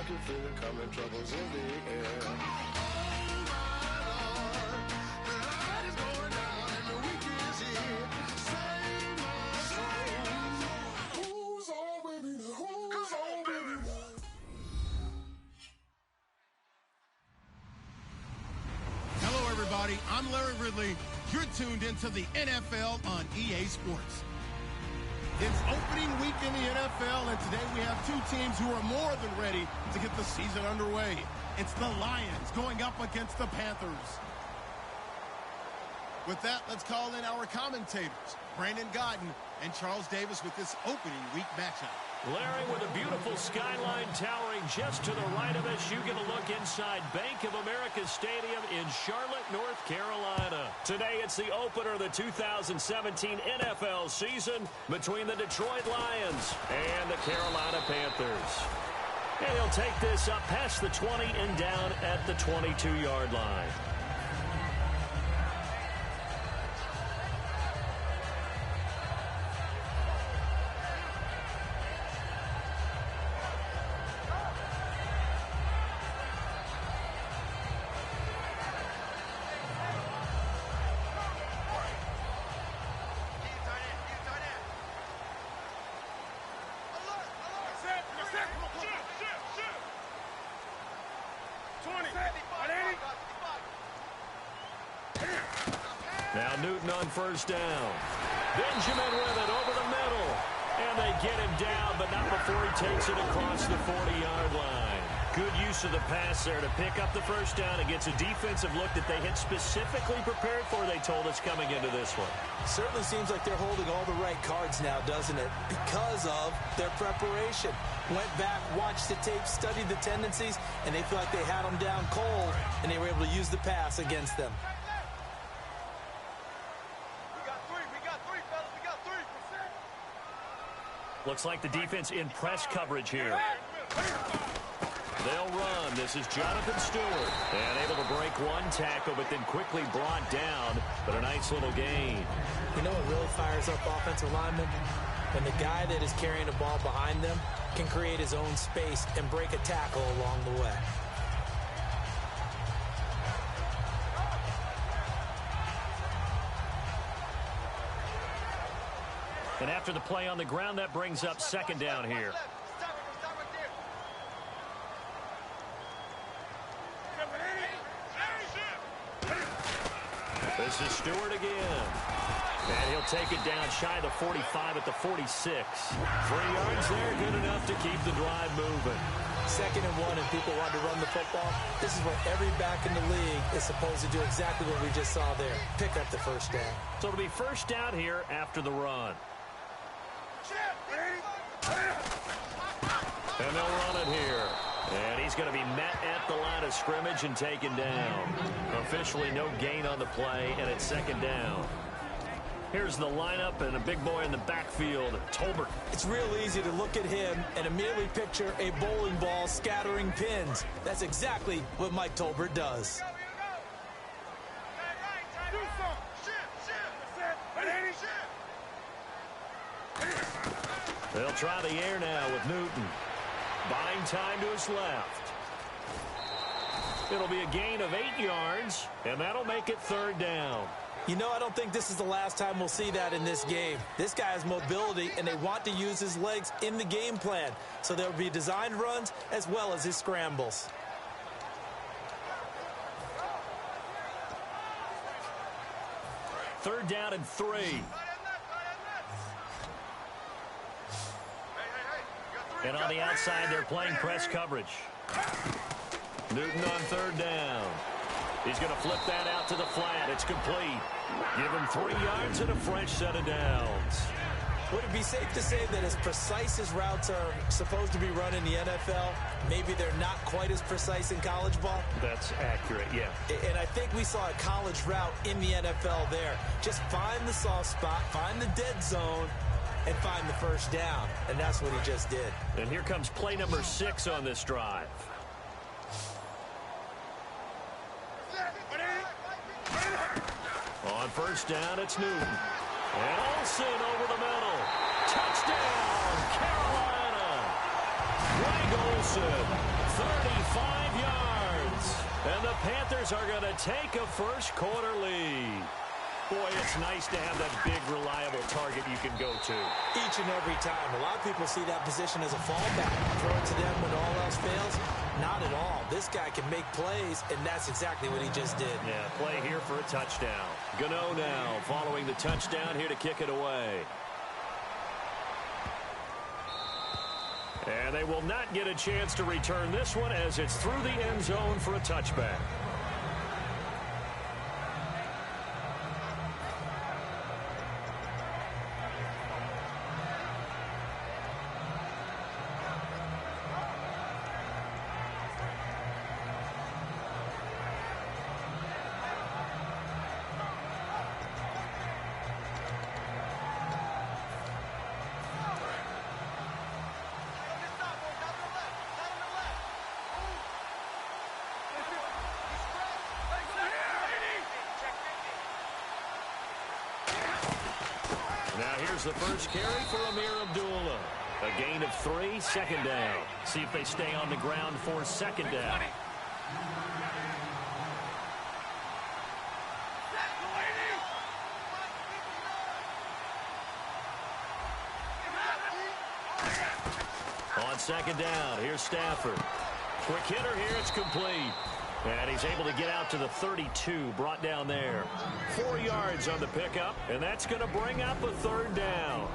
can feel it coming, troubles in the air. Oh my Lord, the light is going down and the week is here. Save my soul. Who's on with me? Who's on with me? Hello, everybody. I'm Larry Ridley. You're tuned into the NFL on EA Sports. It's opening week in the NFL, and today we have two teams who are more than ready to get the season underway. It's the Lions going up against the Panthers. With that, let's call in our commentators, Brandon Godden and Charles Davis, with this opening week matchup. Larry, with a beautiful skyline towering just to the right of us, you get a look inside Bank of America Stadium in Charlotte, North Carolina. Today, it's the opener of the 2017 NFL season between the Detroit Lions and the Carolina Panthers. And he'll take this up past the 20 and down at the 22-yard line. Now Newton on first down. Benjamin with it over the middle. And they get him down, but not before he takes it across the 40-yard line. Good use of the pass there to pick up the first down. It gets a defensive look that they had specifically prepared for, they told us, coming into this one. Certainly seems like they're holding all the right cards now, doesn't it? Because of their preparation. Went back, watched the tape, studied the tendencies, and they feel like they had them down cold, and they were able to use the pass against them. Looks like the defense in press coverage here. They'll run. This is Jonathan Stewart. And able to break one tackle, but then quickly brought down. But a nice little gain. You know what really fires up offensive linemen? When the guy that is carrying the ball behind them can create his own space and break a tackle along the way. And after the play on the ground, that brings up second down here. This is Stewart again. And he'll take it down shy of the 45 at the 46. 3 yards there, good enough to keep the drive moving. 2nd and 1, and people want to run the football. This is what every back in the league is supposed to do, exactly what we just saw there. Pick up the first down. So it'll be first down here after the run. And they'll run it here. And he's going to be met at the line of scrimmage and taken down. Officially no gain on the play, and it's second down. Here's the lineup and a big boy in the backfield, Tolbert. It's real easy to look at him and immediately picture a bowling ball scattering pins. That's exactly what Mike Tolbert does. They'll try the air now with Newton. Buying time to his left. It'll be a gain of 8 yards, and that'll make it third down. You know, I don't think this is the last time we'll see that in this game. This guy has mobility, and they want to use his legs in the game plan. So there will be designed runs as well as his scrambles. Third down and 3. And on the outside, they're playing press coverage. Newton on third down. He's going to flip that out to the flat. It's complete. Give him 3 yards and a fresh set of downs. Would it be safe to say that as precise as routes are supposed to be run in the NFL, maybe they're not quite as precise in college ball? That's accurate, yeah. And I think we saw a college route in the NFL there. Just find the soft spot, find the dead zone, and find the first down. And that's what he just did. And here comes play number 6 on this drive. On first down, it's Newton. And Olsen over the middle. Touchdown, Carolina. Greg Olsen, 35 yards. And the Panthers are going to take a first-quarter lead. Boy, it's nice to have that big, reliable target you can go to. Each and every time. A lot of people see that position as a fallback. Throw it to them when all else fails. Not at all. This guy can make plays, and that's exactly what he just did. Yeah, play here for a touchdown. Gano now following the touchdown here to kick it away. And they will not get a chance to return this one as it's through the end zone for a touchback. Now here's the first carry for Amir Abdullah. A gain of 3, second down. See if they stay on the ground for second down. On second down, here's Stafford. Quick hitter here, it's complete. And he's able to get out to the 32, brought down there. 4 yards on the pickup, and that's going to bring up a third down.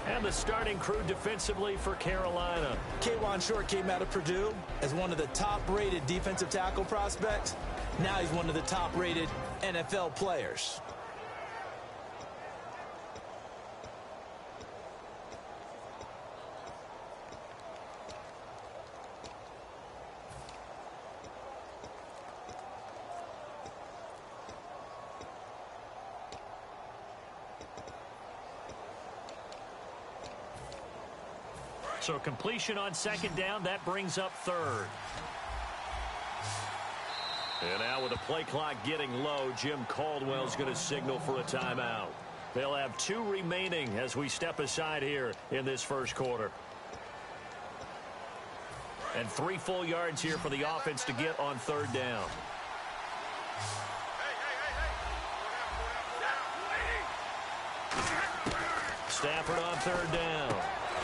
And the starting crew defensively for Carolina. K'Wan Short came out of Purdue as one of the top-rated defensive tackle prospects. Now he's one of the top-rated NFL players. So completion on second down, that brings up third. And now with the play clock getting low, Jim Caldwell's going to signal for a timeout. They'll have 2 remaining as we step aside here in this first quarter. And 3 full yards here for the offense to get on third down. Stafford on third down.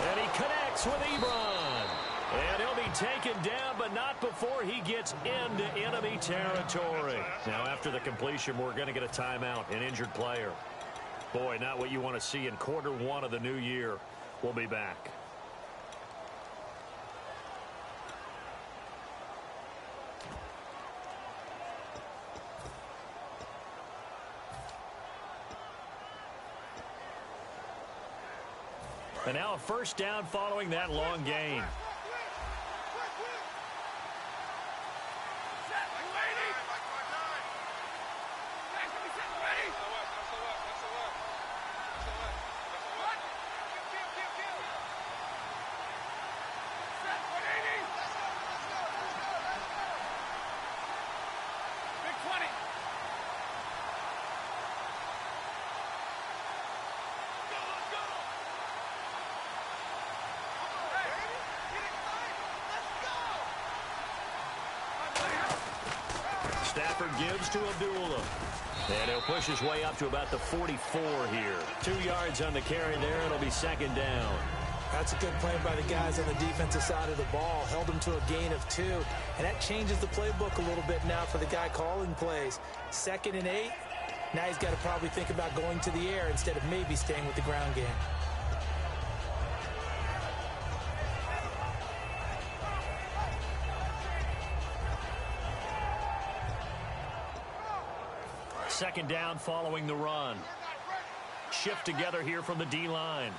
And he connects with Ebron. And he'll be taken down, but not before he gets into enemy territory. Now, after the completion, we're going to get a timeout, an injured player. Boy, not what you want to see in quarter 1 of the new year. We'll be back. And now a first down following that long gain. Stafford gives to Abdullah. And he'll push his way up to about the 44 here. 2 yards on the carry there. It'll be second down. That's a good play by the guys on the defensive side of the ball. Held him to a gain of 2. And that changes the playbook a little bit now for the guy calling plays. 2nd and 8. Now he's got to probably think about going to the air instead of maybe staying with the ground game. Second down following the run. Shift together here from the D-line.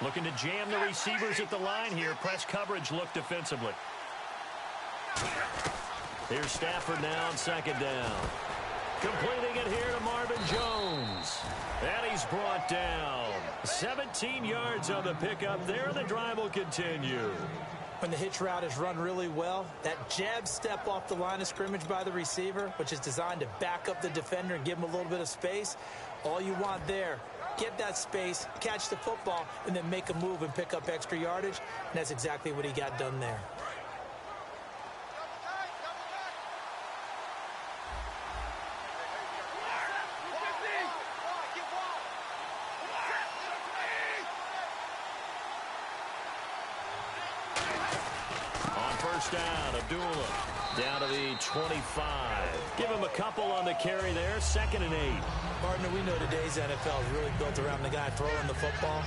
Looking to jam the receivers at the line here. Press coverage look defensively. Here's Stafford now on second down. Completing it here to Marvin Jones. And he's brought down. 17 yards on the pickup there. The drive will continue. When the hitch route is run really well, that jab step off the line of scrimmage by the receiver, which is designed to back up the defender and give him a little bit of space, all you want there get that space, catch the football, and then make a move and pick up extra yardage. And that's exactly what he got done there. Down, Abdullah down to the 25. Give him a couple on the carry there. 2nd and 8. Partner, we know today's NFL is really built around the guy throwing the football.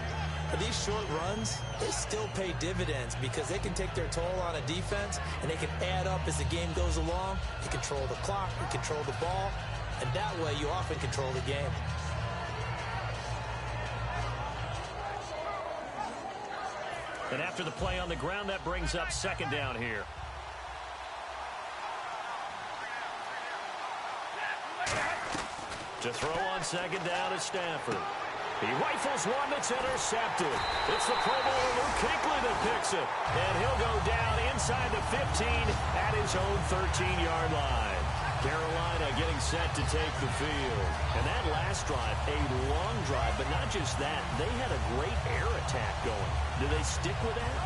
But these short runs, they still pay dividends because they can take their toll on a defense and they can add up as the game goes along. They control the clock, they control the ball, and that way you often control the game. And after the play on the ground, that brings up 2nd down here. To throw on 2nd down is Stafford. He rifles one that's intercepted. It's the Pro Bowler Luke Kuechly that picks it. And he'll go down inside the 15 at his own 13-yard line. Carolina getting set to take the field. And that last drive, a long drive, but not just that. They had a great air attack going. Do they stick with that?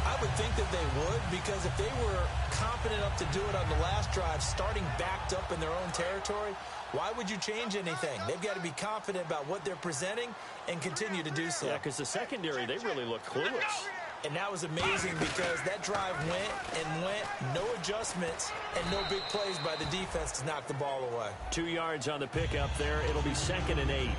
I would think that they would, because if they were confident enough to do it on the last drive, starting backed up in their own territory, why would you change anything? They've got to be confident about what they're presenting and continue to do so. Yeah, because the secondary, they really look clueless. And that was amazing because that drive went and went, no adjustments, and no big plays by the defense to knock the ball away. 2 yards on the pickup there. It'll be 2nd and 8.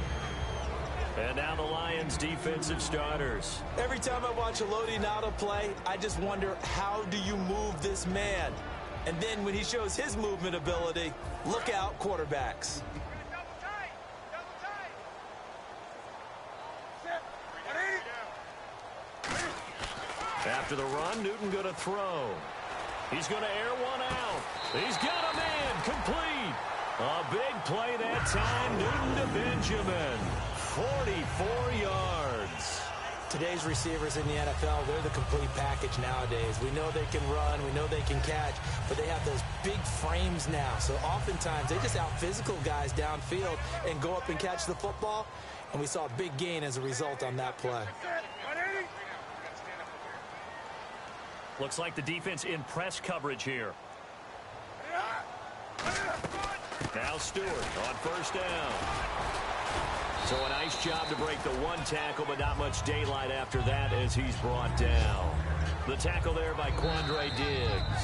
And now the Lions' defensive starters. Every time I watch a Lodi Nada play, I just wonder, how do you move this man? And then when he shows his movement ability, look out, quarterbacks. After the run, Newton going to throw. He's going to air one out. He's got a man complete. A big play that time. Newton to Benjamin. 44 yards. Today's receivers in the NFL, they're the complete package nowadays. We know they can run, we know they can catch, but they have those big frames now. So oftentimes they just out-physical guys downfield and go up and catch the football. And we saw a big gain as a result on that play. Looks like the defense in press coverage here. Now Stewart on 1st down. So a nice job to break the one tackle, but not much daylight after that as he's brought down. The tackle there by Quandre Diggs.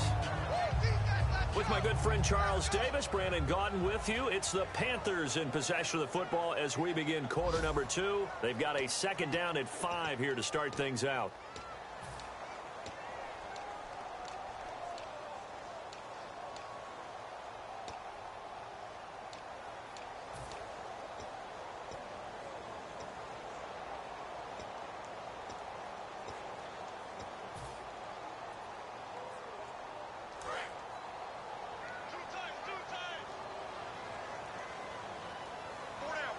With my good friend Charles Davis, Brandon Gaudin with you. It's the Panthers in possession of the football as we begin quarter number 2. They've got a 2nd down at 5 here to start things out.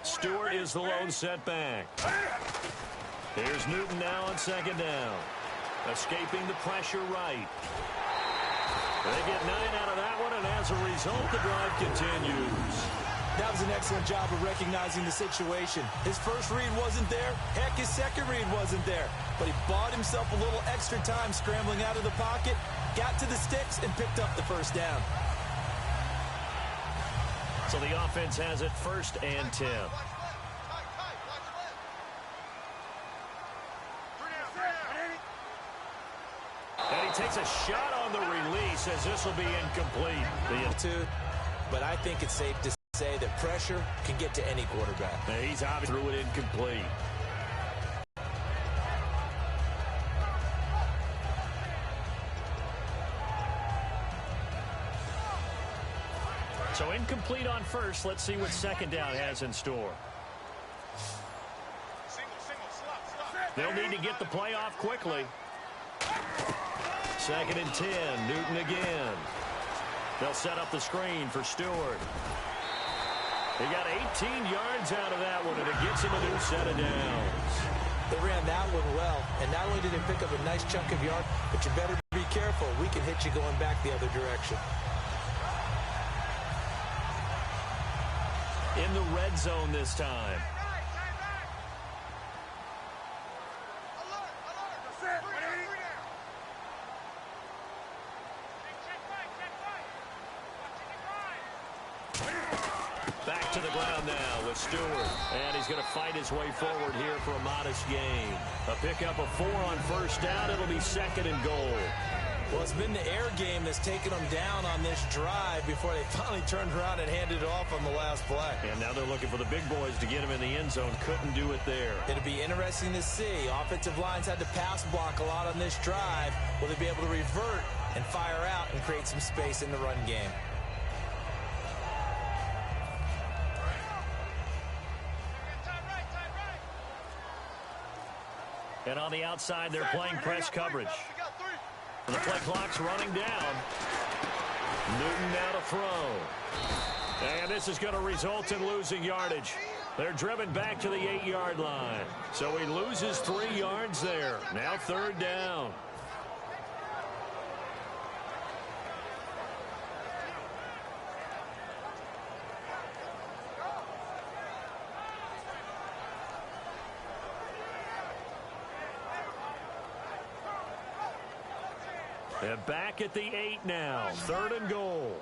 Stewart is the lone setback. Here's Newton now on 2nd down. Escaping the pressure right. They get 9 out of that one, and as a result, the drive continues. That was an excellent job of recognizing the situation. His first read wasn't there. Heck, his second read wasn't there. But he bought himself a little extra time scrambling out of the pocket, got to the sticks, and picked up the 1st down. So the offense has it 1st and 10. And he takes a shot on the release as this will be incomplete. But I think it's safe to say that pressure can get to any quarterback. He's obviously threw it incomplete. So incomplete on 1st. Let's see what 2nd down has in store. They'll need to get the play off quickly. 2nd and 10. Newton again. They'll set up the screen for Stewart. He got 18 yards out of that one, and it gets him a new set of downs. They ran that one well, and not only did they pick up a nice chunk of yard, but you better be careful. We can hit you going back the other direction. In the red zone this time. Back to the ground now with Stewart. And he's going to fight his way forward here for a modest gain. A pickup of 4 on first down. It'll be 2nd and goal. Well, it's been the air game that's taken them down on this drive before they finally turned around and handed it off on the last play. And now they're looking for the big boys to get him in the end zone. Couldn't do it there. It'll be interesting to see. Offensive lines had to pass block a lot on this drive. Will they be able to revert and fire out and create some space in the run game? And on the outside, they're playing press coverage. The play clock's running down. Newton now to throw. And this is going to result in losing yardage. They're driven back to the 8-yard line. So he loses 3 yards there. Now 3rd down. They're back at the 8 now. 3rd and goal.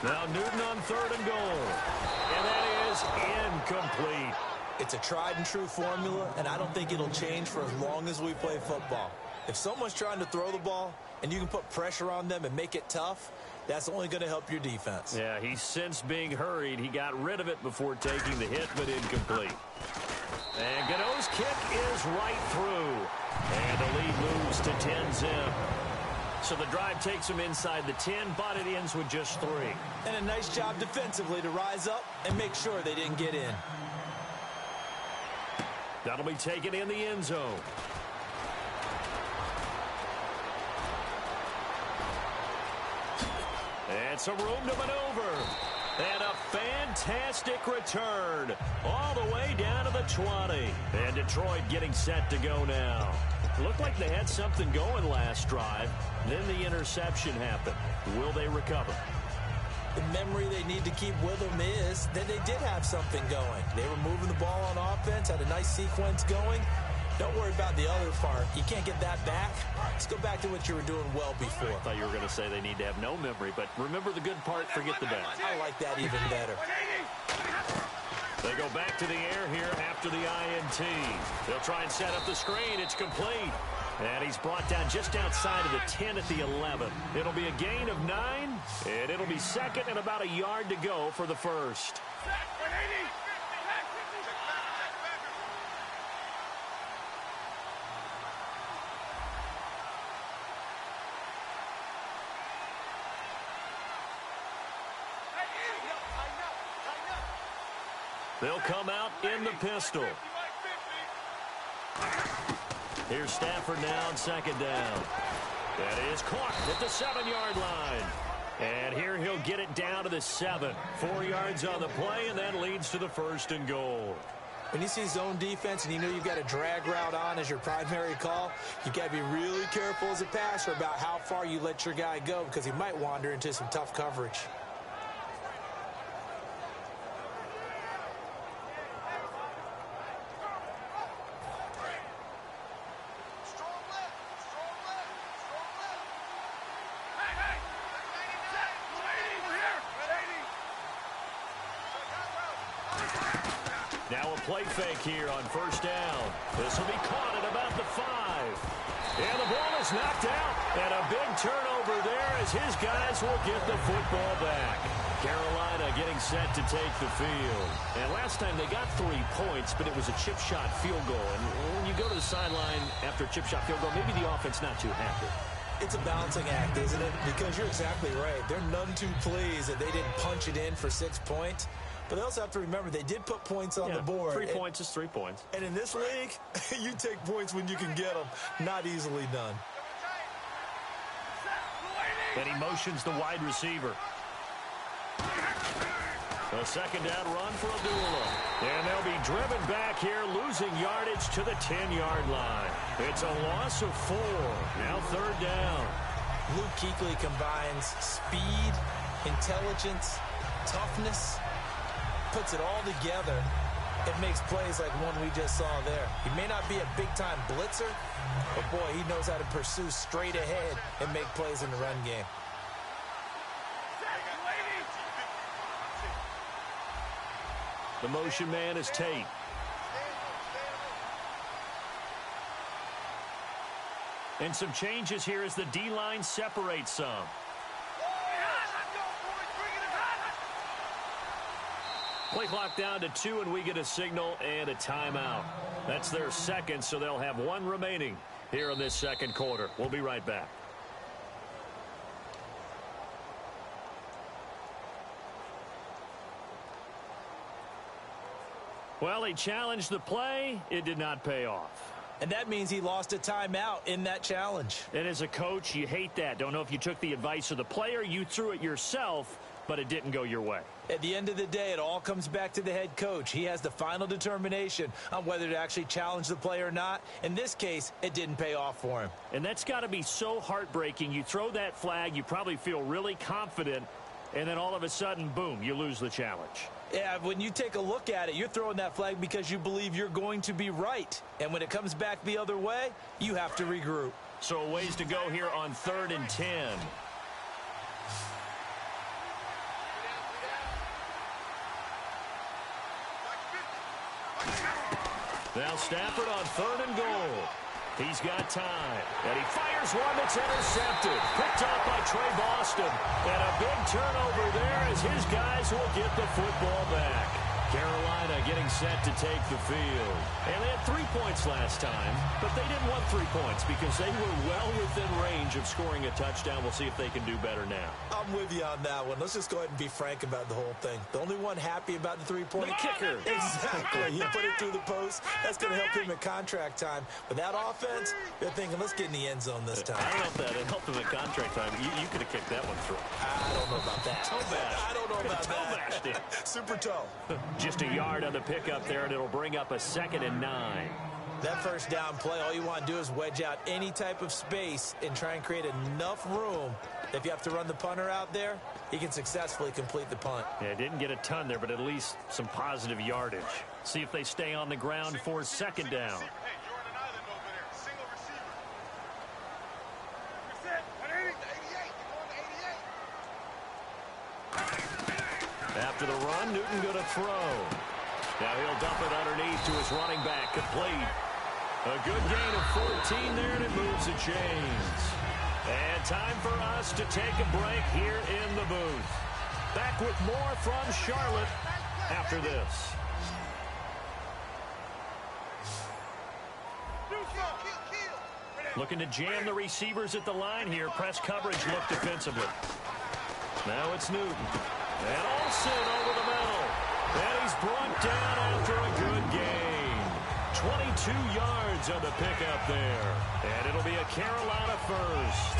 Now Newton on 3rd and goal. And that is incomplete. It's a tried and true formula, and I don't think it'll change for as long as we play football. If someone's trying to throw the ball and you can put pressure on them and make it tough, that's only going to help your defense. Yeah, he's since being hurried. He got rid of it before taking the hit, but incomplete. And Gano's kick is right through. And the lead moves to 10-zip. So the drive takes him inside the 10, but it ends with just 3. And a nice job defensively to rise up and make sure they didn't get in. That'll be taken in the end zone. And some room to maneuver. And a fantastic return all the way down to the 20. And Detroit getting set to go now. Looked like they had something going last drive. Then the interception happened. Will they recover? The memory they need to keep with them is that they did have something going. They were moving the ball on offense, had a nice sequence going. Don't worry about the other part. You can't get that back. Let's go back to what you were doing well before. I thought you were going to say they need to have no memory, but remember the good part, forget the bad. I like that even better. They go back to the air here after the INT. They'll try and set up the screen. It's complete. And he's brought down just outside of the 10 at the 11. It'll be a gain of 9, and it'll be 2nd and about a yard to go for the first. They'll come out in the pistol. Here's Stafford now on 2nd down. That is caught at the 7-yard line. And here he'll get it down to the 7. 4 yards on the play, and that leads to the 1st and goal. When you see zone defense and you know you've got a drag route on as your primary call, you've got to be really careful as a passer about how far you let your guy go because he might wander into some tough coverage. Now a play fake here on 1st down. This will be caught at about the 5. And the ball is knocked out. And a big turnover there as his guys will get the football back. Carolina getting set to take the field. And last time they got 3 points, but it was a chip shot field goal. And when you go to the sideline after a chip shot field goal, maybe the offense not too happy. It's a balancing act, isn't it? Because you're exactly right. They're none too pleased that they didn't punch it in for 6 points. But they also have to remember they did put points on the board. 3 points is 3 points. And in this league, you take points when you can get them. Not easily done. And he motions the wide receiver. A 2nd down run for Abdullah. And they'll be driven back here, losing yardage to the 10-yard line. It's a loss of 4. Now 3rd down. Luke Kuechly combines speed intelligence, toughness, puts it all together. It makes plays like one we just saw there. He may not be a big-time blitzer, but, boy, he knows how to pursue straight ahead and make plays in the run game. The motion man is Tate. And some changes here as the D-line separates some. Play clock down to 2, and we get a signal and a timeout. That's their second, so they'll have one remaining here in this second quarter. We'll be right back. Well, he challenged the play. It did not pay off. And that means he lost a timeout in that challenge. And as a coach, you hate that. Don't know if you took the advice of the player, you threw it yourself, but it didn't go your way. At the end of the day, it all comes back to the head coach. He has the final determination on whether to actually challenge the play or not. In this case, it didn't pay off for him. And that's got to be so heartbreaking. You throw that flag, you probably feel really confident, and then all of a sudden, boom, you lose the challenge. Yeah, when you take a look at it, you're throwing that flag because you believe you're going to be right. And when it comes back the other way, you have to regroup. So a ways to go here on 3rd and 10. Now Stafford on 3rd and goal. He's got time. And he fires one that's intercepted. Picked up by Trey Boston. And a big turnover there as his guys will get the football back. Carolina getting set to take the field. And they had 3 points last time, but they didn't want 3 points because they were well within range of scoring a touchdown. We'll see if they can do better now. I'm with you on that one. Let's just go ahead and be frank about the whole thing. The only one happy about the three-point kicker. Exactly. He put it through the post. That's going to help him at contract time. But that offense, they're thinking, let's get in the end zone this time. I don't know if that helped him at contract time. You could have kicked that one through. I don't know about that. Toe bash. I don't know about Toe that. bashed him. Super toe. Just a yard on the pickup there, and it'll bring up a 2nd and 9. That first down play, all you want to do is wedge out any type of space and try and create enough room. If you have to run the punter out there, he can successfully complete the punt. Yeah, didn't get a ton there, but at least some positive yardage. See if they stay on the ground for 2nd down. After the run, Newton going to throw. Now he'll dump it underneath to his running back, complete. A good gain of 14 there, and it moves the chains. And time for us to take a break here in the booth. Back with more from Charlotte after this. Looking to jam the receivers at the line here. Press coverage look defensively. Now it's Newton. And Olsen over the middle. And he's brought down after a good gain. 22 yards on the pickup there. And it'll be a Carolina first.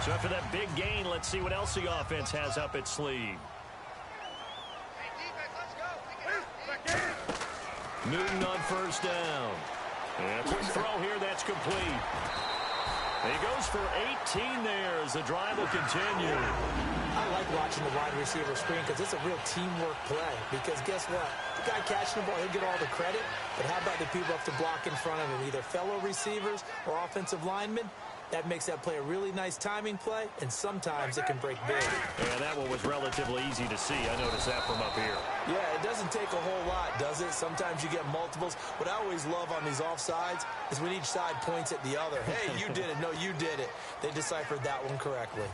So after that big gain, let's see what else the offense has up its sleeve. Newton on 1st down. And a quick throw here, that's complete. He goes for 18 there as the drive will continue. I like watching the wide receiver screen because it's a real teamwork play. Because guess what? The guy catching the ball, he'll get all the credit. But how about the people up to block in front of him, either fellow receivers or offensive linemen? That makes that play a really nice timing play, and sometimes it can break big. Yeah, that one was relatively easy to see. I noticed that from up here. Yeah, it doesn't take a whole lot, does it? Sometimes you get multiples. What I always love on these offsides is when each side points at the other. Hey, you did it. No, you did it. They deciphered that one correctly.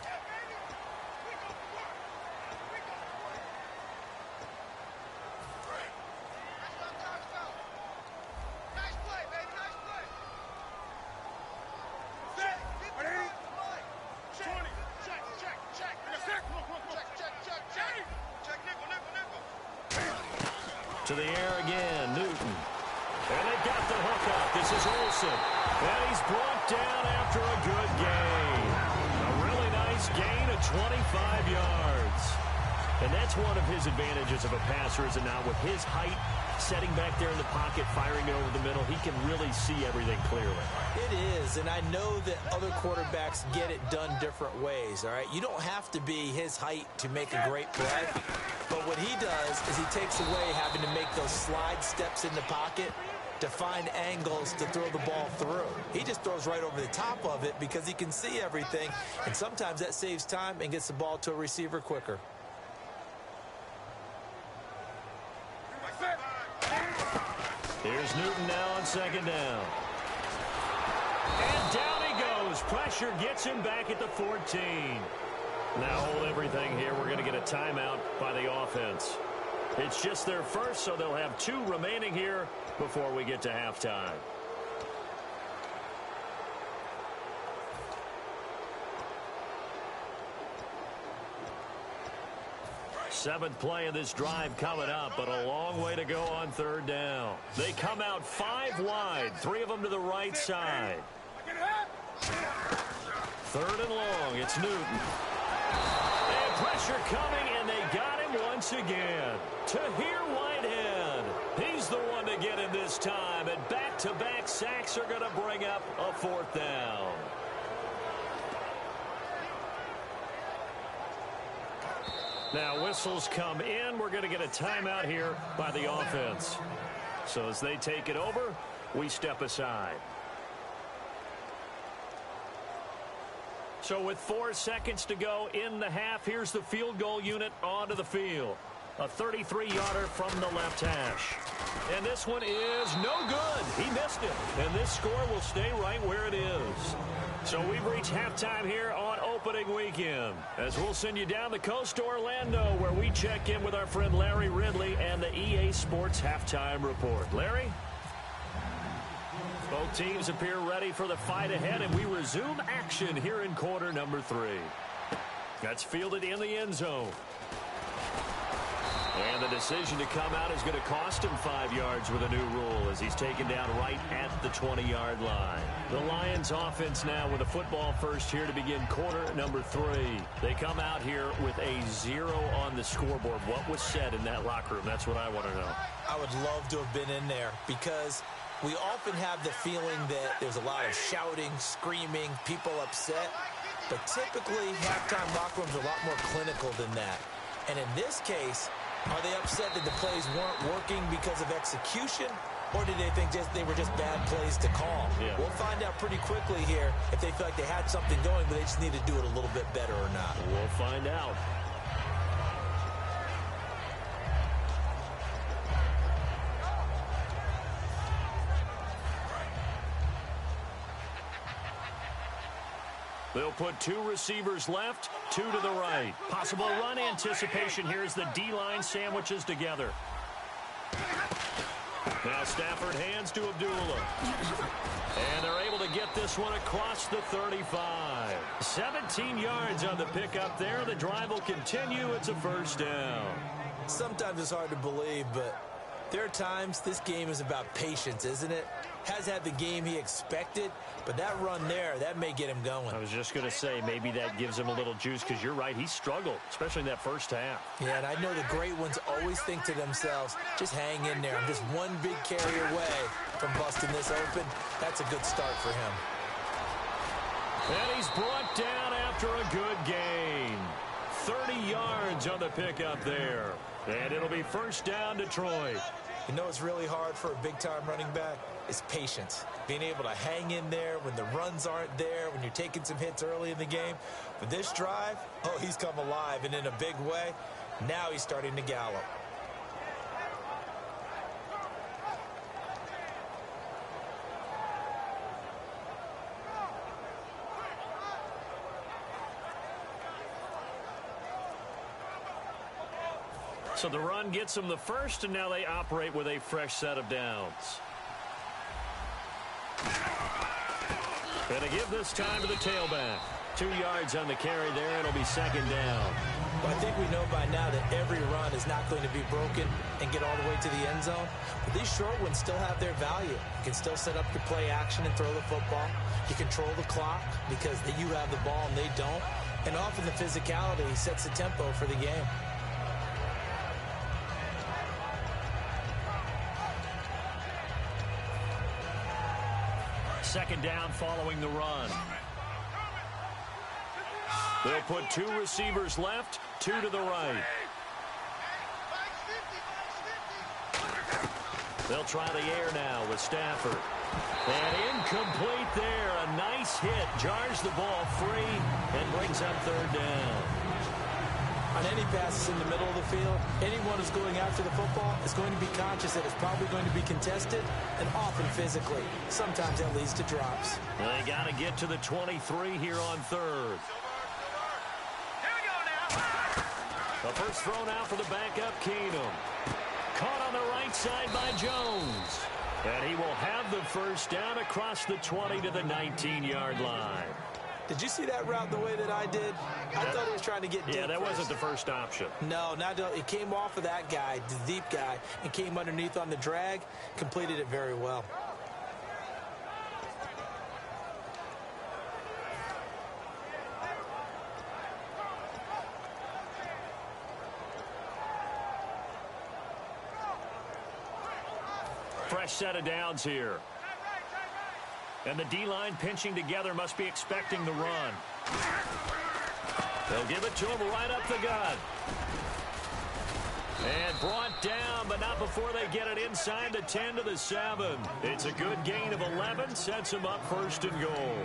To the air again, Newton. And they got the hook up. This is Olsen. And he's brought down after a good gain. A really nice gain of 25 yards. And that's one of his advantages of a passer, is it not? With his height, setting back there in the pocket, firing it over the middle, he can really see everything clearly. It is, and I know that other quarterbacks get it done different ways, all right? You don't have to be his height to make a great play, but what he does is he takes away having to make those slide steps in the pocket to find angles to throw the ball through. He just throws right over the top of it because he can see everything, and sometimes that saves time and gets the ball to a receiver quicker. Here's Newton now on second down. And down he goes. Pressure gets him back at the 14. Now hold everything here. We're going to get a timeout by the offense. It's just their first, so they'll have 2 remaining here before we get to halftime. Seventh play of this drive coming up, but a long way to go on third down. They come out 5 wide, 3 of them to the right side. Third and long, it's Newton. And pressure coming, and they got him once again. Tahir Whitehead. He's the one to get him this time, and back-to-back sacks are going to bring up a 4th down. Now whistles come in. We're going to get a timeout here by the offense. So as they take it over, we step aside. So with 4 seconds to go in the half, here's the field goal unit onto the field. A 33-yarder from the left hash. And this one is no good. He missed it. And this score will stay right where it is. So we've reached halftime here on opening weekend, as we'll send you down the coast to Orlando, where we check in with our friend Larry Ridley and the EA Sports Halftime Report. Larry? Both teams appear ready for the fight ahead, and we resume action here in quarter number 3. That's fielded in the end zone. And the decision to come out is going to cost him 5 yards with a new rule, as he's taken down right at the 20-yard line. The Lions offense now with a football first here to begin quarter number 3. They come out here with a 0 on the scoreboard. What was said in that locker room? That's what I want to know. I would love to have been in there, because we often have the feeling that there's a lot of shouting, screaming, people upset. But typically, halftime locker rooms are a lot more clinical than that. And in this case, are they upset that the plays weren't working because of execution, or did they think they were just bad plays to call? Yeah. We'll find out pretty quickly here if they feel like they had something going, but they just need to do it a little bit better or not. We'll find out. They'll put 2 receivers left, 2 to the right. Possible run anticipation here as the D-line sandwiches together. Now Stafford hands to Abdullah. And they're able to get this one across the 35. 17 yards on the pickup there. The drive will continue. It's a first down. Sometimes it's hard to believe, but there are times this game is about patience, isn't it? Has had the game he expected, but that run there, that may get him going. I was just going to say, maybe that gives him a little juice, because you're right, he struggled, especially in that first half. Yeah, and I know the great ones always think to themselves, just hang in there. I'm just one big carry away from busting this open. That's a good start for him. And he's brought down after a good gain. 30 yards on the pickup there. And it'll be first down, Detroit. You know what's really hard for a big-time running back? Is patience. Being able to hang in there when the runs aren't there, when you're taking some hits early in the game. But this drive, oh, he's come alive, and in a big way. Now he's starting to gallop. So the run gets them the first, and now they operate with a fresh set of downs. And to give this time to the tailback. 2 yards on the carry there. It'll be second down. But I think we know by now that every run is not going to be broken and get all the way to the end zone. But these short ones still have their value. You can still set up your play action and throw the football. You control the clock because you have the ball and they don't. And often the physicality sets the tempo for the game. Second down following the run. They'll put 2 receivers left, 2 to the right. They'll try the air now with Stafford. And incomplete there. A nice hit. Jars the ball free and brings up third down. On any passes in the middle of the field, anyone who's going after the football is going to be conscious that it's probably going to be contested and often physically. Sometimes that leads to drops. They got to get to the 23 here on third. The first throw now for the backup, Keenum. Caught on the right side by Jones. And he will have the first down across the 20 to the 19-yard line. Did you see that route the way that I did? I thought he was trying to get deep. Yeah, that first. wasn't the first option. No, it came off of that guy, the deep guy, and came underneath on the drag. Completed it very well. Fresh set of downs here. And the D-line pinching together must be expecting the run. They'll give it to him right up the gut. And brought down, but not before they get it inside the 10 to the 7. It's a good gain of 11, sets him up first and goal.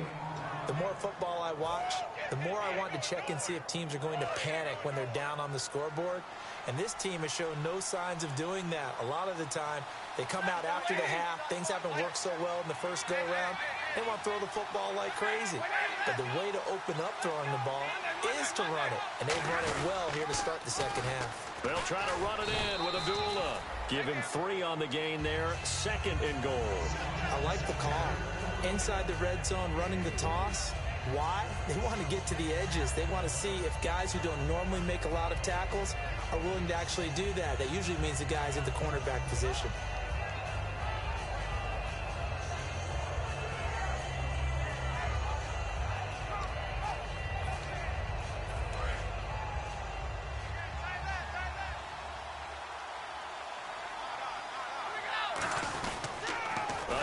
The more football I watch, the more I want to check and see if teams are going to panic when they're down on the scoreboard. And this team has shown no signs of doing that. A lot of the time, they come out after the half. Things haven't worked so well in the first go-around. They want to throw the football like crazy. But the way to open up throwing the ball is to run it. And they've run it well here to start the second half. They'll try to run it in with Abdullah. Give him 3 on the gain there. Second and goal. I like the call. Inside the red zone, running the toss. Why? They want to get to the edges. They want to see if guys who don't normally make a lot of tackles are willing to actually do that. That usually means the guy's in the cornerback position.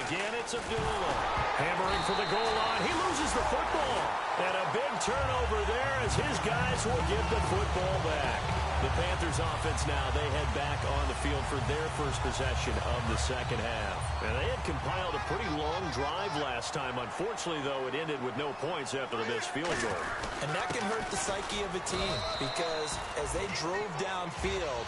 Again, it's Abdullah. Hammering for the goal line. He loses the football. And a big turnover there as his guys will give the football back. The Panthers offense now, they head back on the field for their first possession of the second half. And they had compiled a pretty long drive last time. Unfortunately, though, it ended with no points after the missed field goal. And that can hurt the psyche of a team because as they drove downfield,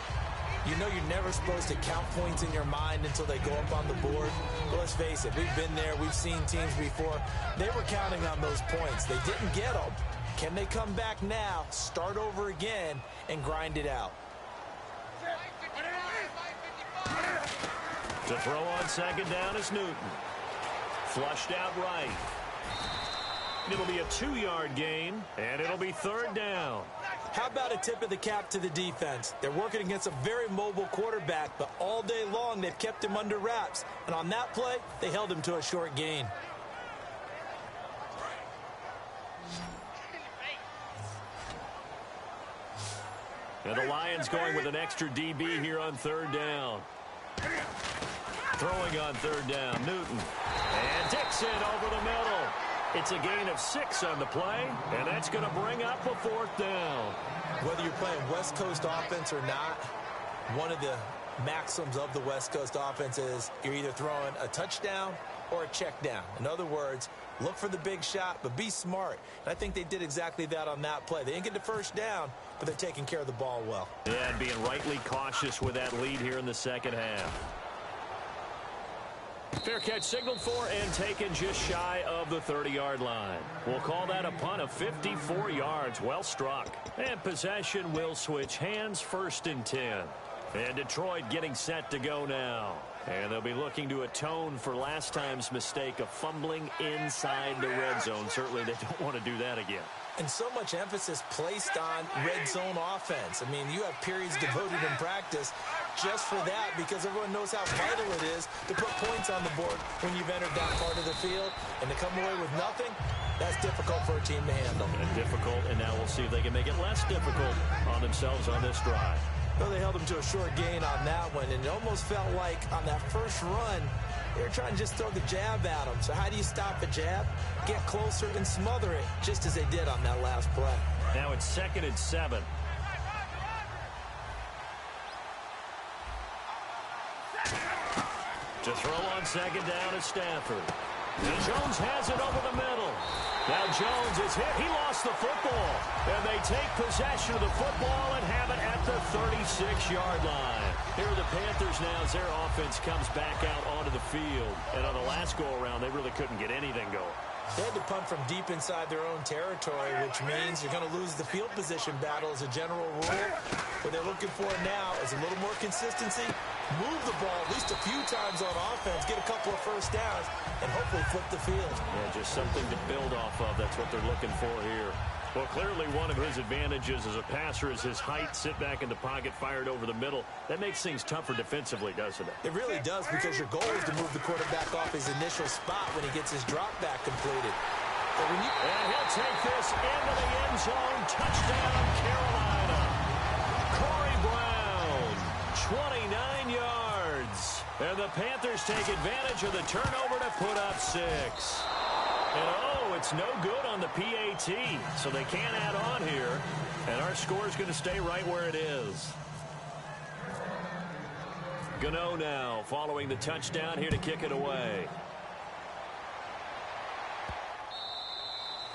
you know you're never supposed to count points in your mind until they go up on the board. But let's face it, we've been there. We've seen teams before. They were counting on those points. They didn't get them. Can they come back now, start over again, and grind it out? To throw on second down is Newton. Flushed out right. It'll be a 2-yard gain, and it'll be third down. How about a tip of the cap to the defense? They're working against a very mobile quarterback, but all day long they've kept him under wraps. And on that play, they held him to a short gain. And the Lions going with an extra DB here on third down. Throwing on third down, Newton. And Dixon over the middle. It's a gain of 6 on the play, and that's going to bring up a fourth down. Whether you're playing West Coast offense or not, one of the maxims of the West Coast offense is you're either throwing a touchdown or a check down. In other words, look for the big shot, but be smart. And I think they did exactly that on that play. They didn't get the first down, but they're taking care of the ball well. Yeah, and being rightly cautious with that lead here in the second half. Fair catch signaled for and taken just shy of the 30-yard line. We'll call that a punt of 54 yards. Well struck. And possession will switch hands, first and 10. And Detroit getting set to go now. And they'll be looking to atone for last time's mistake of fumbling inside the red zone. Certainly they don't want to do that again. And so much emphasis placed on red zone offense. I mean, you have periods devoted in practice just for that because everyone knows how vital it is to put points on the board when you've entered that part of the field. And to come away with nothing, that's difficult for a team to handle. And difficult, and now we'll see if they can make it less difficult on themselves on this drive. Well, they held him to a short gain on that one, and it almost felt like on that first run, they were trying to just throw the jab at him. So how do you stop a jab? Get closer and smother it, just as they did on that last play. Now it's 2nd and 7. To throw on 2nd down is Stafford. And Jones has it over the middle. Now Jones is hit. He lost the football. And they take possession of the football and have it at the 36-yard line. Here are the Panthers now as their offense comes back out onto the field. And on the last go-around, they really couldn't get anything going. They had to punt from deep inside their own territory, which means you're going to lose the field position battle as a general rule. What they're looking for now is a little more consistency, move the ball at least a few times on offense, get a couple of first downs, and hopefully flip the field. Yeah, just something to build off of. That's what they're looking for here. Well, clearly one of his advantages as a passer is his height, sit back in the pocket, fired over the middle. That makes things tougher defensively, doesn't it? It really does, because your goal is to move the quarterback off his initial spot when he gets his drop back completed. But when you... And he'll take this into the end zone. Touchdown, Carolina. Corey Brown, 29 yards. And the Panthers take advantage of the turnover to put up 6. And oh, it's no good on the PAT, so they can't add on here. And our score is going to stay right where it is. Gano now following the touchdown here to kick it away.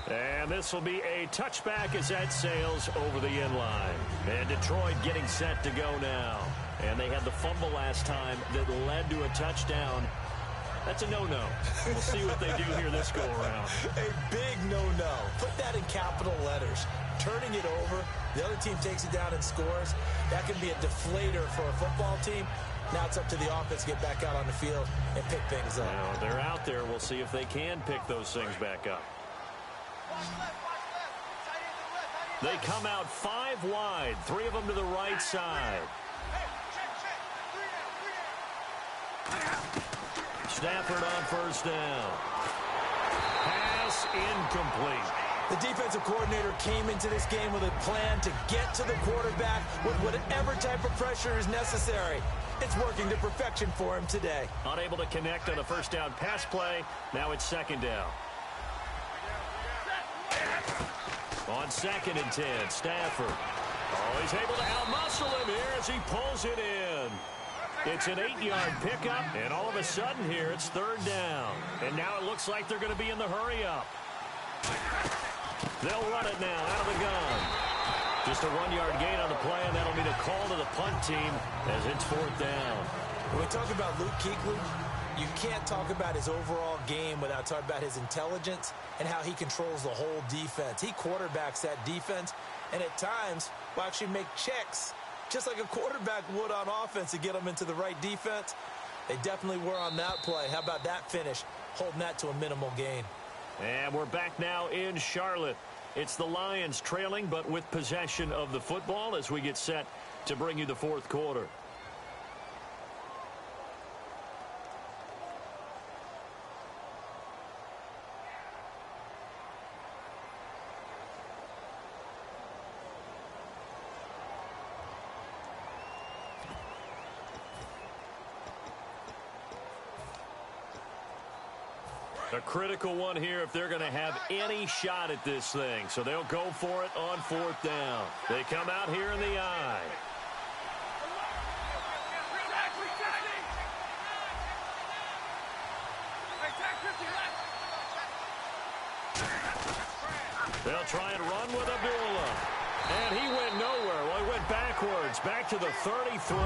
And this will be a touchback as that sails over the end line. And Detroit getting set to go now. And they had the fumble last time that led to a touchdown. That's a no-no. We'll see what they do here this go-around. A big no-no. Put that in capital letters. Turning it over, the other team takes it down and scores. That can be a deflator for a football team. Now it's up to the offense to get back out on the field and pick things up. Now, they're out there. We'll see if they can pick those things back up. They come out 5 wide, 3 of them to the right side. Stafford on first down. Pass incomplete. The defensive coordinator came into this game with a plan to get to the quarterback with whatever type of pressure is necessary. It's working to perfection for him today. Unable to connect on a first down pass play. Now it's 2nd down. On 2nd and 10, Stafford. Oh, he's able to outmuscle him here as he pulls it in. It's an 8-yard pickup, and all of a sudden here it's 3rd down. And now it looks like they're going to be in the hurry-up. They'll run it now out of the gun. Just a 1-yard gain on the play, and that'll be the call to the punt team as it's 4th down. When we talk about Luke Kuechly, you can't talk about his overall game without talking about his intelligence and how he controls the whole defense. He quarterbacks that defense, and at times will actually make checks, just like a quarterback would on offense to get them into the right defense. They definitely were on that play. How about that finish, holding that to a minimal gain? And we're back now in Charlotte. It's the Lions trailing, but with possession of the football as we get set to bring you the 4th quarter. A critical one here if they're going to have any shot at this thing. So they'll go for it on 4th down. They come out here in the eye. They'll try and run with Abdullah. And he went nowhere. Well, he went backwards, back to the 33.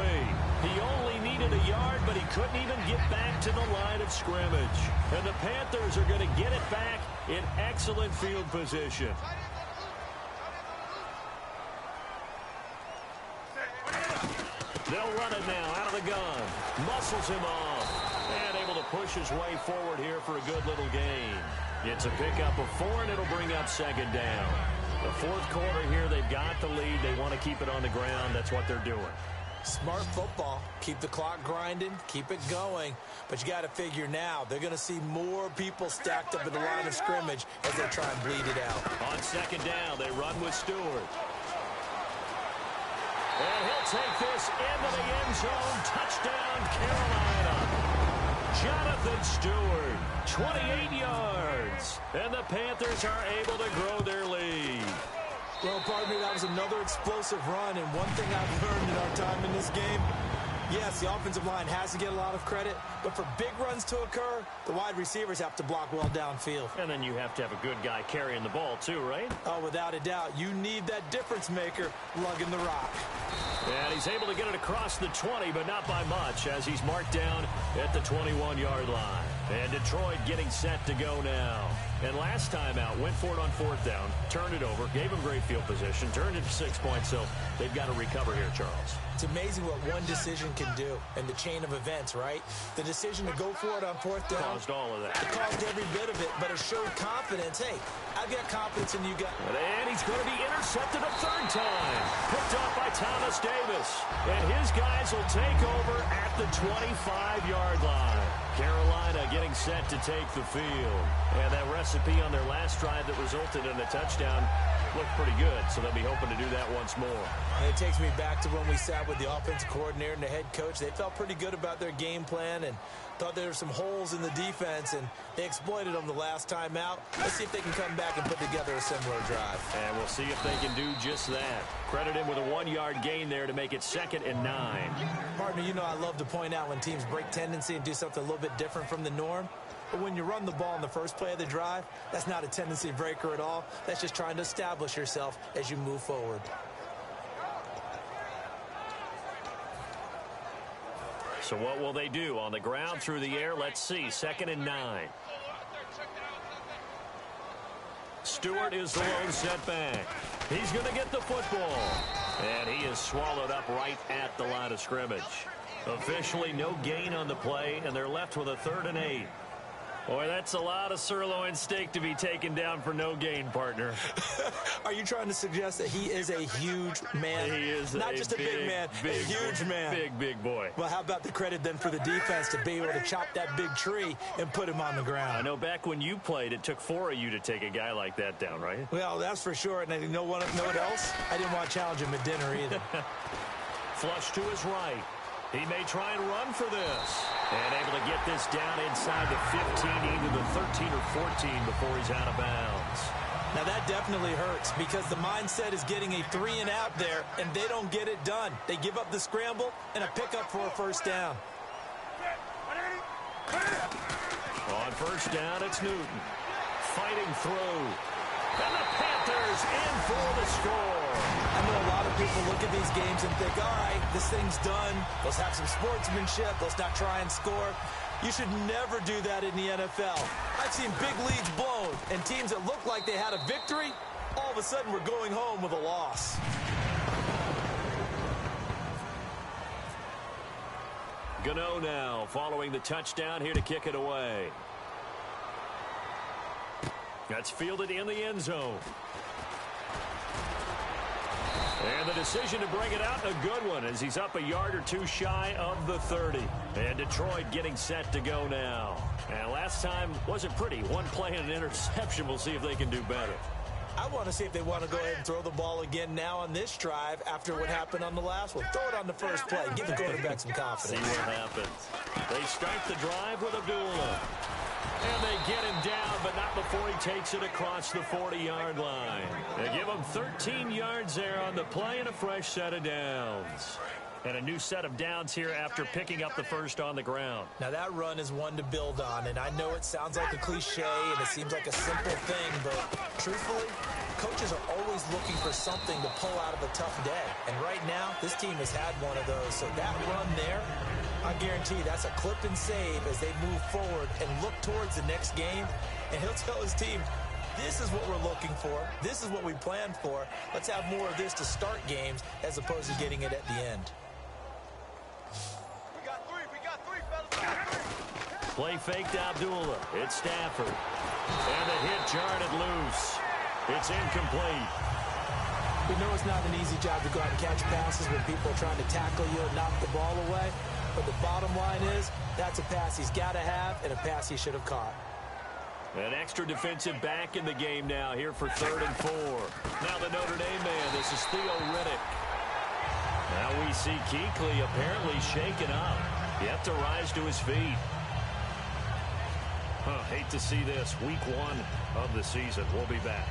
He only needed a yard, but he couldn't even get back to the line of scrimmage. And the Panthers are going to get it back in excellent field position. They'll run it now out of the gun. Muscles him off. And able to push his way forward here for a good little gain. It's a pickup of 4, and it'll bring up 2nd down. The 4th quarter here, they've got the lead. They want to keep it on the ground. That's what they're doing. Smart football. Keep the clock grinding. Keep it going. But you got to figure now, they're going to see more people stacked up at the line of scrimmage as they try and bleed it out. On 2nd down, they run with Stewart. And he'll take this into the end zone. Touchdown, Carolina. Jonathan Stewart, 28 yards. And the Panthers are able to grow their lead. Well, pardon me, that was another explosive run. And one thing I've learned in our time in this game, yes, the offensive line has to get a lot of credit, but for big runs to occur, the wide receivers have to block well downfield. And then you have to have a good guy carrying the ball too, right? Oh, without a doubt. You need that difference maker lugging the rock. And he's able to get it across the 20, but not by much, as he's marked down at the 21-yard line. And Detroit getting set to go now. And last time out, went for it on 4th down, turned it over, gave him great field position, turned it to 6 points, so they've got to recover here, Charles. It's amazing what one decision can do in the chain of events, right? The decision to go for it on 4th down. Caused all of that. It caused every bit of it, but it showed confidence. Hey, I've got confidence in you guys. And he's going to be intercepted a 3rd time. Picked off by Thomas Davis. And his guys will take over at the 25-yard line. Carolina getting set to take the field. And that recipe on their last drive that resulted in a touchdown looked pretty good, so they'll be hoping to do that once more. And it takes me back to when we sat with the offensive coordinator and the head coach. They felt pretty good about their game plan and thought there were some holes in the defense, and they exploited them the last time out. Let's see if they can come back and put together a similar drive. And we'll see if they can do just that. Credit him with a 1-yard gain there to make it 2nd and 9. Partner, you know I love to point out when teams break tendency and do something a little bit different from the norm. But when you run the ball in the first play of the drive, that's not a tendency breaker at all. That's just trying to establish yourself as you move forward. So what will they do? On the ground, through the air, let's see. 2nd and 9. Stewart is the lone setback. He's going to get the football. And he is swallowed up right at the line of scrimmage. Officially no gain on the play, and they're left with a 3rd and 8. Boy, that's a lot of sirloin steak to be taken down for no gain, partner. Are you trying to suggest that he is a huge man? He is not just a big man, a huge man. Big boy. Well, how about the credit then for the defense to be able to chop that big tree and put him on the ground? I know back when you played, it took 4 of you to take a guy like that down, right? Well, that's for sure. And you know what else? I didn't want to challenge him at dinner either. Flush to his right. He may try and run for this. And able to get this down inside the 15, either the 13 or 14 before he's out of bounds. Now that definitely hurts because the mindset is getting a 3 and out there, and they don't get it done. They give up the scramble and a pickup for a 1st down. On 1st down, it's Newton. Fighting through. And the Panthers in for the score. I know a lot of people look at these games and think, all right, this thing's done. Let's have some sportsmanship. Let's not try and score. You should never do that in the NFL. I've seen big leads blown, and teams that look like they had a victory, all of a sudden we're going home with a loss. Gano now following the touchdown here to kick it away. That's fielded in the end zone. And the decision to bring it out, a good one, as he's up a yard or 2 shy of the 30. And Detroit getting set to go now. And last time wasn't pretty. 1 play and an interception. We'll see if they can do better. I want to see if they want to go ahead and throw the ball again now on this drive after what happened on the last one. Throw it on the first play. Give the quarterback some confidence. See what happens. They start the drive with Abdullah. And they get him down, but not before he takes it across the 40-yard line. They give him 13 yards there on the play and a fresh set of downs. And a new set of downs here after picking up the first on the ground. Now that run is one to build on, and I know it sounds like a cliche and it seems like a simple thing, but truthfully, coaches are always looking for something to pull out of a tough day. And right now, this team has had one of those. So that run there, I guarantee you that's a clip and save as they move forward and look towards the next game. And he'll tell his team, this is what we're looking for. This is what we planned for. Let's have more of this to start games as opposed to getting it at the end. Play fake to Abdullah. It's Stafford. And the hit jarred it loose. It's incomplete. We know it's not an easy job to go out and catch passes when people are trying to tackle you and knock the ball away. But the bottom line is, that's a pass he's got to have and a pass he should have caught. An extra defensive back in the game now here for 3rd and 4. Now the Notre Dame man, this is Theo Riddick. Now we see Kuechly apparently shaken up. Yet to rise to his feet. Hate to see this. Week 1 of the season. We'll be back.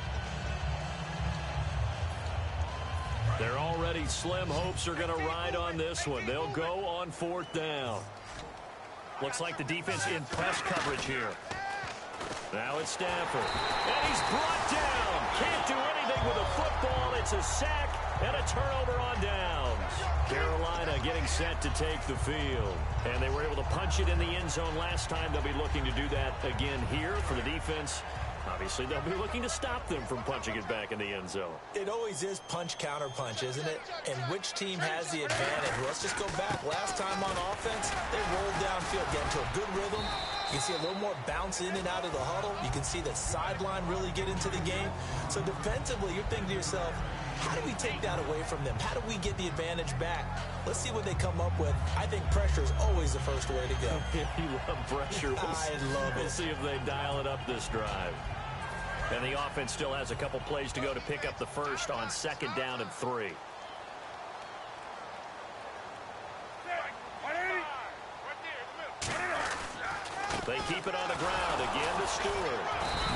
Their already slim hopes are going to ride on this one. They'll go on 4th down. Looks like the defense in press coverage here. Now it's Stafford. And he's brought down. Can't do anything with a football. It's a sack and a turnover on downs. Carolina getting set to take the field. And they were able to punch it in the end zone last time. They'll be looking to do that again here for the defense. Obviously, they'll be looking to stop them from punching it back in the end zone. It always is punch-counter-punch, isn't it? And which team has the advantage? Well, let's just go back. Last time on offense, they rolled downfield, get into a good rhythm. You can see a little more bounce in and out of the huddle. You can see the sideline really get into the game. So defensively, you're thinking to yourself, how do we take that away from them? How do we get the advantage back? Let's see what they come up with. I think pressure is always the first way to go. You love pressure. I love it. We'll see if they dial it up this drive. And the offense still has a couple plays to go to pick up the first on 2nd down and 3. They keep it on the ground. Again to Stewart.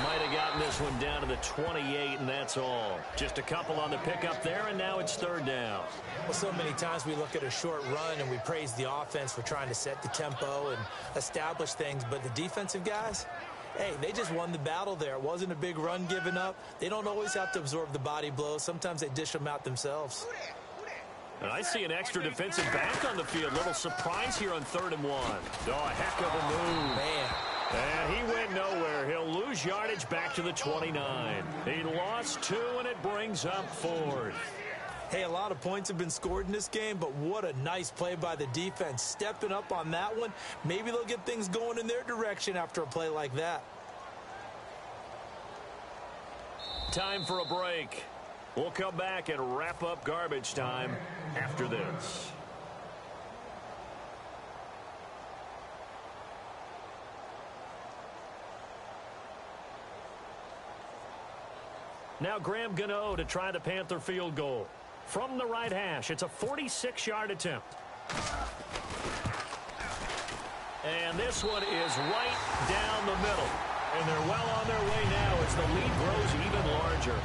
Might have gotten this one down to the 28, and that's all. Just a couple on the pickup there, and now it's 3rd down. Well, so many times we look at a short run and we praise the offense for trying to set the tempo and establish things, but the defensive guys, hey, they just won the battle there. It wasn't a big run given up. They don't always have to absorb the body blows. Sometimes they dish them out themselves. And I see an extra defensive back on the field. Little surprise here on 3rd and 1. Oh, a heck of a move. Man. And he went nowhere. He'll lose yardage back to the 29. He lost 2, and it brings up 4th. Hey, a lot of points have been scored in this game, but what a nice play by the defense. Stepping up on that one. Maybe they'll get things going in their direction after a play like that. Time for a break. We'll come back and wrap up garbage time after this. Now Graham Gano to try the Panther field goal. From the right hash, it's a 46-yard attempt. And this one is right down the middle. And they're well on their way now as the lead grows even larger.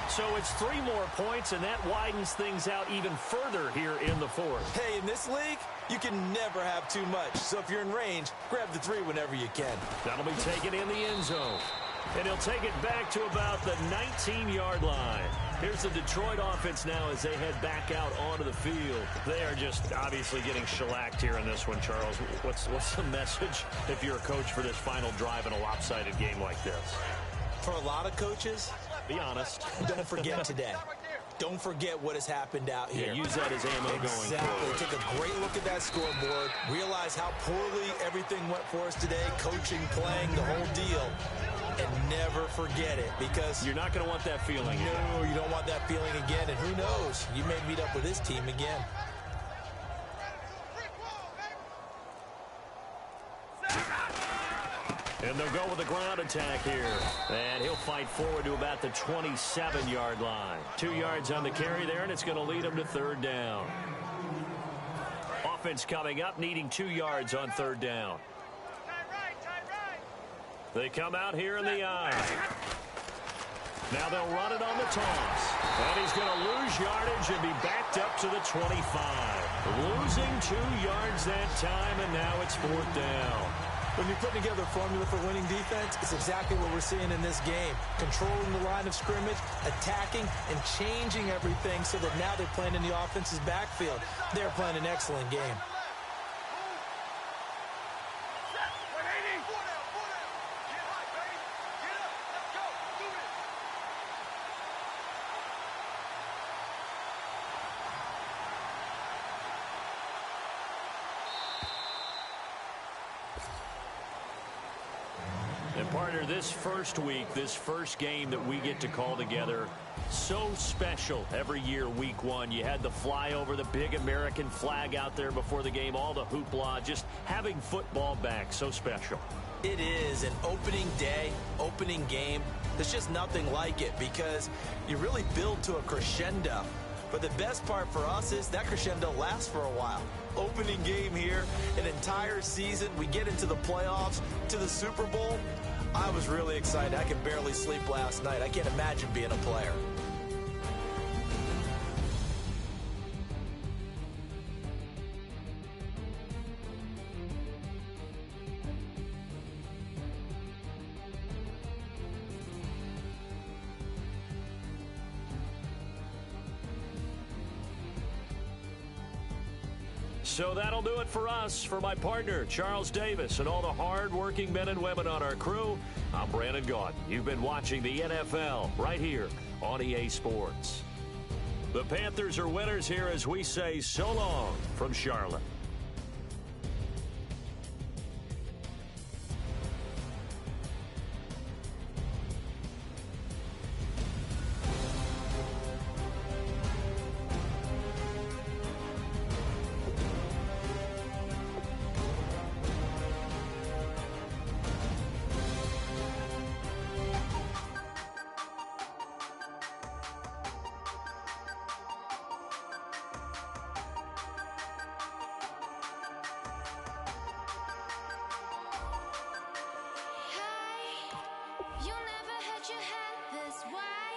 So it's 3 more points, and that widens things out even further here in the 4th. Hey, in this league, you can never have too much. So if you're in range, grab the 3 whenever you can. That'll be taken in the end zone. And he'll take it back to about the 19-yard line. Here's the Detroit offense now as they head back out onto the field. They are just obviously getting shellacked here in this one, Charles. What's the message if you're a coach for this final drive in a lopsided game like this? For a lot of coaches, be honest. Don't forget today. Don't forget what has happened out here. Yeah, use that as ammo going forward. Exactly. Take a great look at that scoreboard. Realize how poorly everything went for us today. Coaching, playing, the whole deal. And never forget it, because you're not going to want that feeling again. No, you don't want that feeling again. And who knows? You may meet up with this team again. And they'll go with a ground attack here. And he'll fight forward to about the 27-yard line. 2 yards on the carry there, and it's going to lead him to 3rd down. Offense coming up, needing 2 yards on 3rd down. They come out here in the eye. Now they'll run it on the toss. And he's going to lose yardage and be backed up to the 25. Losing 2 yards that time, and now it's 4th down. When you're putting together a formula for winning defense, it's exactly what we're seeing in this game. Controlling the line of scrimmage, attacking, and changing everything so that now they're playing in the offense's backfield. They're playing an excellent game. And partner, this first week, this first game that we get to call together, so special every year, week 1. You had the flyover, the big American flag out there before the game, all the hoopla, just having football back, so special. It is an opening day, opening game. There's just nothing like it because you really build to a crescendo. But the best part for us is that crescendo lasts for a while. Opening game here, an entire season, we get into the playoffs, to the Super Bowl. I was really excited. I could barely sleep last night. I can't imagine being a player. So that'll do it for us. For my partner, Charles Davis, and all the hard-working men and women on our crew, I'm Brandon Gaudin. You've been watching the NFL right here on EA Sports. The Panthers are winners here as we say so long from Charlotte. You never had your head this way.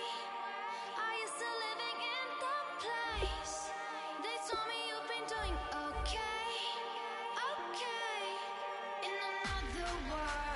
Are you still living in the place? They told me you've been doing okay, okay, in another world.